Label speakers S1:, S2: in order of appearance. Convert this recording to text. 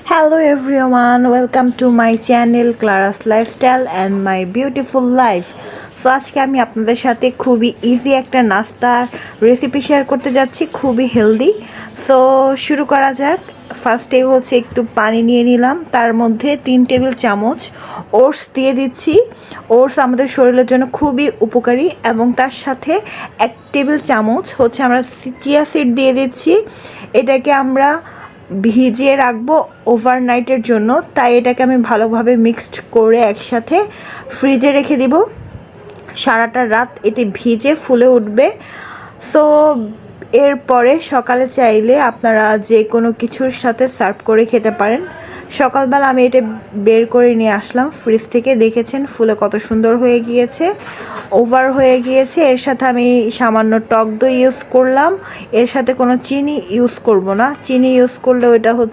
S1: Hello everyone, welcome to my channel Clara's Lifestyle and my beautiful life. So আজকে আমি আপনাদের সাথে খুবই ইজি একটা নাস্তার রেসিপি শেয়ার করতে যাচ্ছি, খুবই হেলদি। সো শুরু করা যাক। ফার্স্টে হচ্ছে একটু পানি নিয়ে নিলাম, তার মধ্যে 3 টেবিল চামচ ওটস দিয়ে দিচ্ছি। ওটস আমাদের শরীরের জন্য খুবই উপকারী এবং তার সাথে 1 টেবিল চামচ হচ্ছে আমরা চিয়া সিড দিয়ে দিচ্ছি। এটাকে আমরা ভিজিয়ে রাখবো ওভারনাইটের জন্য, তাই এটাকে আমি ভালোভাবে মিক্সড করে একসাথে ফ্রিজে রেখে দিব। সারাটা রাত এটি ভিজে ফুলে উঠবে। সো এরপরে সকালে চাইলে আপনারা যে কোনো কিছুর সাথে সার্ভ করে খেতে পারেন। সকালবেলা আমি এটা বের করে নিয়ে আসলাম ফ্রিজ থেকে, দেখেছেন ফুলে কত সুন্দর হয়ে গিয়েছে, ওভার হয়ে গিয়েছে। এর সাথে আমি সামান্য টক দই ইউজ করলাম, এর সাথে কোনো চিনি ইউজ করব না। চিনি ইউজ করলে ওইটা হচ্ছে